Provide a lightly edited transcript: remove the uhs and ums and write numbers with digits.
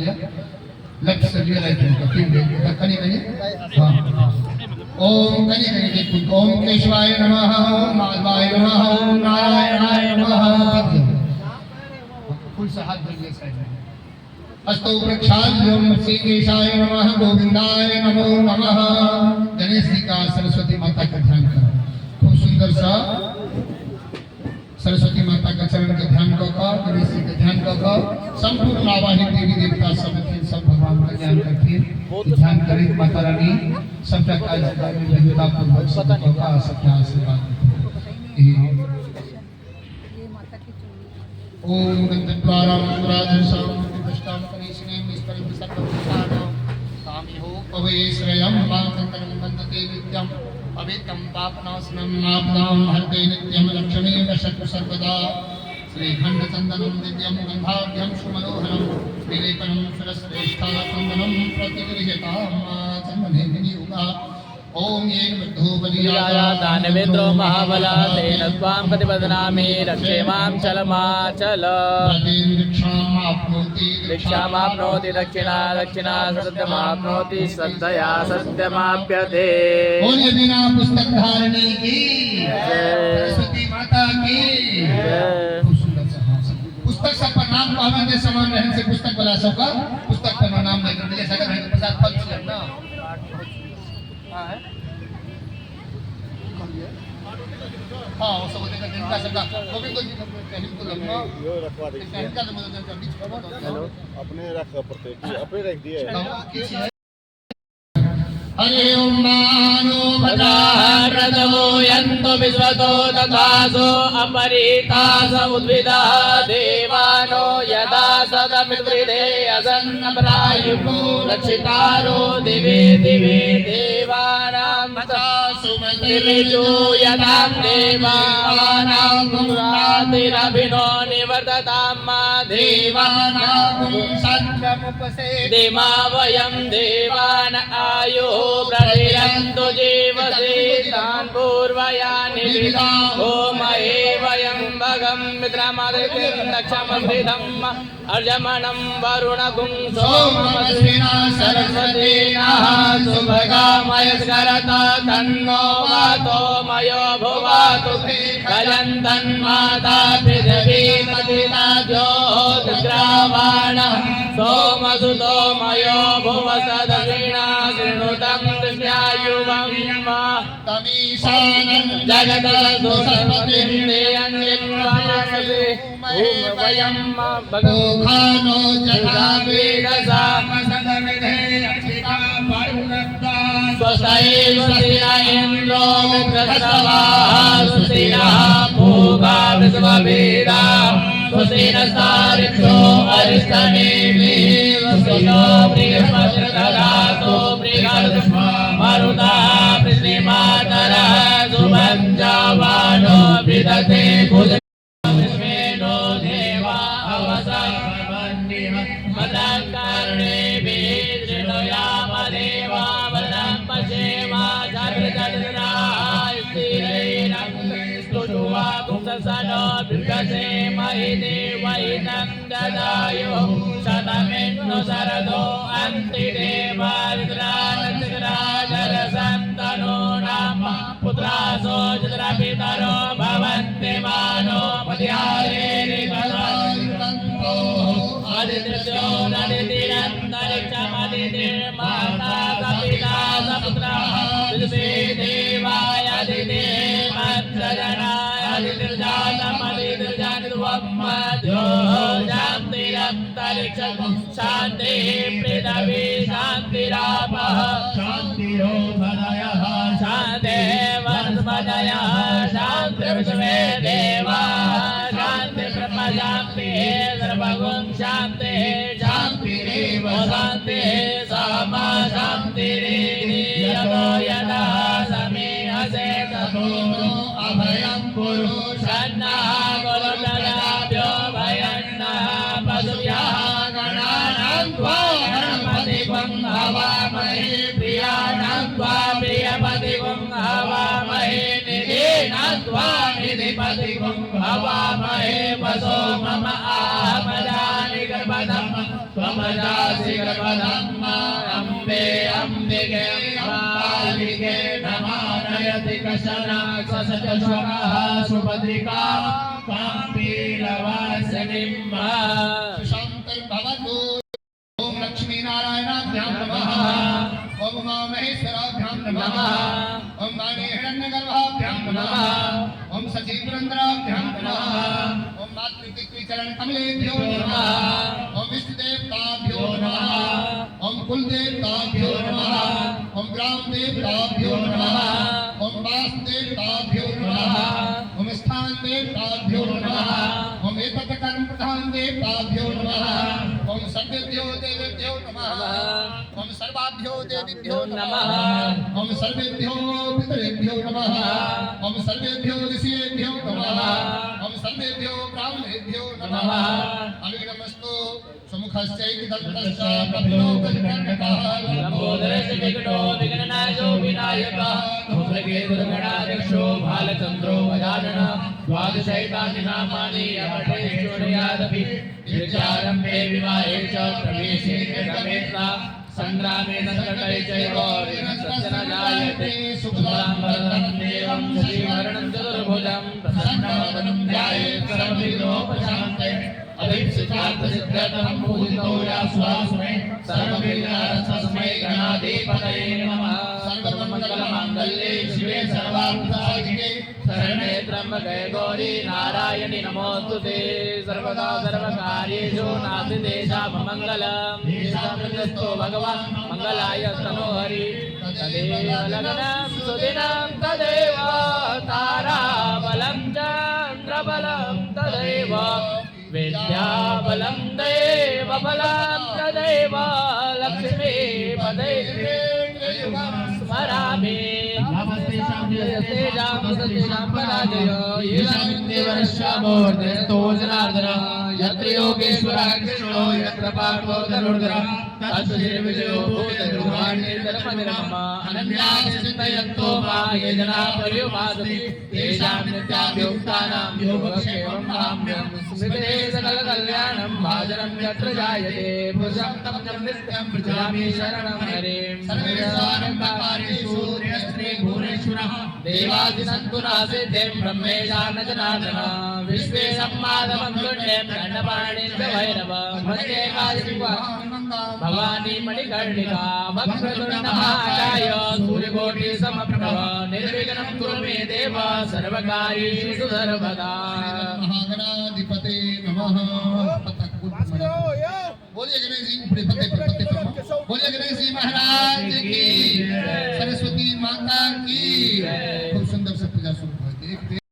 लिया, लक्ष्य से रियलाइज होगा। फिर देखिए कहीं कहीं हाँ ओम कहीं कहीं देखो ओम केशवाय नमः ओम माधवाय नमः ओम नारायणाय नमः। फुल से हाथ धरिए साइड में। अस्तु प्रक्षाल्यम श्री केशाय नमः गोविंदाय नमो नमः। गणेश जी का सरस्वती माता का ध्यान करो। खूब सुंदर सा सरस्वती माता का चरण का ध्यान करो, गणेश जी का ध्यान करो। संपूर्ण आवाहित देवी देवता सब भगवान का ध्यान करके ध्यान करें। माता रानी सबका कार्यक्रम में विद्युता पूर्वक सबका सबका आशीर्वाद। ओम गंधद्वारा पुरादर्शम प्रतिष्ठाम करेशने निष्परित सर्वभूतानां कामी हो पवे श्रेयं वांकंतरं वंदते नित्यं अवेतं पापनाशनं नापदां हरते नित्यं लक्ष्मी वशतु सर्वदा। श्रीखण्डचन्दनं दिव्यं गन्धाढ्यं सुमनोहरं विलेपनं सुरश्रेष्ठाचन्दनं प्रतिगृह्यतां चन्दने विनियुगा। ओम येन बुद्धो बलियाया दानवेन्द्रो महाबला तेन त्वां प्रतिपदनामि रक्षे मां चलमाचल। दीक्षामाप्नोति दक्षिणा दक्षिणा सत्यमाप्नोति श्रद्धया सत्यमाप्यते। बोलिए बिना पुस्तक धारणी की सरस्वती माता की पुस्तक सब पर नाम पावन समान रहने से पुस्तक बना सका। पुस्तक पर नाम लेकर जैसा कर प्रसाद फल ना हाँ वो सब देखा जिनका सबका गोविंद जी का पहले तो लगना यो रखवा दे इनका तो मतलब बीच में हेलो अपने रख प्रत्येक अपने रख दिया है। हरे ओम मानो प्रदमो यन्तो विश्वतो तथासो अपरितास उद्भिदा देवानो यदा सदमिद्वृदे असन्नप्रायुः रक्षितारो दिवे दिवे देवानां सुमतिर्जो यदा देवानां रातिरभिनो निवर्ततां मा देवानां देमा वयं देवान आयो प्रतिरन्तु जीवसे तान् पूर्वयानि ओम वयं भगं मित्रमदितिं दक्षमभृधम् अर्जमणं वरुणगुं सोममस्विना सरस्वतीना सुभगामयस्करत तन्नो वातो मयो भुवातु गजन्तन्माता पृथिवी पतिता ज्योतिर्ग्रावाण सोमसुतो मयो भुवस दक्षिणा शृणुतं दृष्ट्यायुवं तमीशानं जगदसुसर्वतिं देयन्निर्वाणसे वयं भगवानो जगावेदसामसदमिधे अक्षिता परुणद्दा स्वस्ति इन्द्रो मित्रसवाः स्वस्ति नः पूगा विश्ववेदा स्वस्ति नस्तारिक्षो अरिष्टनेमिः स्वस्ति नो बृहस्पतिर्दधातु बृहस्पतिर्मरुतः पृथ्वीमातरः शुभं जावानो विदधते शतमिन्नु शरदो अन्तिदेवारिद्राजरसन्तनो नाम पुत्रासो चित्रपितरो भवन्ति मानो मध्यारेरिकरो आदित्यो नदितिरन्तरिक्षमदितिर्माता सपिता सपुत्रः दिशे देवाय दिते मत्सजनाय दितिर्जातमदितिर्जानिर्वम्मध्यो शान्तिरन्तरिक्षं शान्तिः पृथिवी शान्तिरापः शान्तिरोपदयः शान्तिः वनस्पतयः शान्तिर्विश्वे देवाः शान्तिर्ब्रह्म शान्तिः सर्वगुं शान्तिः शान्तिरेव शान्तिः सामा शान्तिरेव यतो यदा समीहसे ततो अभयं कुरु शन्नः गुरुप्रदाभ्यो भयन्नः पशुभ्यः गणानां त्वा गणपतिं हवामहे प्रियाणां त्वा प्रियपतिं हवामहे निधीनां त्वा निधिपतिं हवामहे वसो मम आहमदानि गर्भधम् त्वमजासि गर्भधम्म अम्बे अम्बिके अम्बालिके नमानयति कशन ससजश्वरः सुभद्रिका काम्पीलवासिनीम् शान्तिर्भवतु। ओम लक्ष्मी नारायणाभ्यां नमः। ओम उमामहेश्वराभ्यां नमः। ओम वाणी हिरण्यगर्भाभ्यां नमः। ओम सचीपुरन्दराभ्यां नमः। ओम मातृचरण कमलेभ्यो नमः। ओम विष्णुदेवताभ्यो नमः। ओम कुलदेवताभ्यो नमः। ओम ग्रामदेवताभ्यो नमः। ओम वासुदेवताभ्यो नमः। ओम स्थानदेवताभ्यो नमः। ओम एतत् कर्म प्रधान देवताभ्यो नमः। ओम सर्वेभ्यो देवेभ्यो नमः। ओम सर्वाभ्यो देवीभ्यो नमः। ओम सर्वेभ्यो पितरेभ्यो नमः। ओम सर्वेभ्यो ऋषिभ्यो नमः। ओम सर्वेभ्यो ब्राह्मणेभ्यो नमः। अविघ्नमस्तु सुमुखश्चैकदन्तश्च प्रभो गजकर्णकः लंबोदरस्य विकटो विघ्ननाशो विनायकः धूम्रकेतुर्गणाध्यक्षो भालचन्द्रो गजाननः द्वादशैतानि नामानि अपठेश्वर्यादपि विचारम्भे विवाहे च प्रवेशे गमेत्रा संग्रामे संकटे चैव विघ्नस्य न जायते शुभं वरदं देवं श्रीवर्णं चतुर्भुजं प्रसन्नवदनं ध्यायेत् सर्वविघ्नोपशान्तये अभीप्सितार्थसिद्ध्यर्थं पूजितो यास्वास्मै सर्वविघ्नहरस्मै गणाधिपतये नमः। सर्वमङ्गलमाङ्गल्ये शिवे सर्वार्थसाधिके शरण्ये त्र्यम्बके गौरी नारायणि नमोऽस्तुते। सर्वदा सर्वकार्येषु नास्ति तेषां मङ्गलं येषां भगवान् मङ्गलाय तनो हरि तदेव लग्नं सुदिनं तदेव ताराबलं चन्द्रबलं तदेव विद्याबलं देवबलं तदेव लक्ष्मीपदे स्मरामि तेषां पराजय ईशान्यवर्षामोर्धस्तो जनार्दन यत्र योगेश्वरः कृष्णो यत्र पार्थो धनुर्धरः तत्र श्रीविजयो भूतनिर्वाणेर्धर्मनिर्मम अनन्याश्चिन्तयन्तो मा ये जनाः पर्युपासते तेषां नित्याभियुक्तानां योगक्षेमं काम्यं स्मृते सकलकल्याणं भाजनं यत्र जायते पुरुषं तं च नित्यं पृच्छामि शरणं हरिं सर्वेषां स्त्रे भुवनेश्वरः देवादिसन्तुनासिद्धें ब्रह्मेशान जनार्दन विश्वे सम्मादमं पुण्यं दण्डपाणिं भैरव मध्ये काशिवा भवानी मणिकर्णिका वक्रतुण्डमहाकाय सूर्यकोटिसमप्रभ निर्विघ्नं कुरु मे देव सर्वकार्येषु सर्वदा। महागणाधिपते नमः। बोलिए गणेश जी ऊपरी पत्ते पर बोलिए गणेश जी महाराज की सरस्वती माता की। खूब सुंदर से पूजा शुरू हो।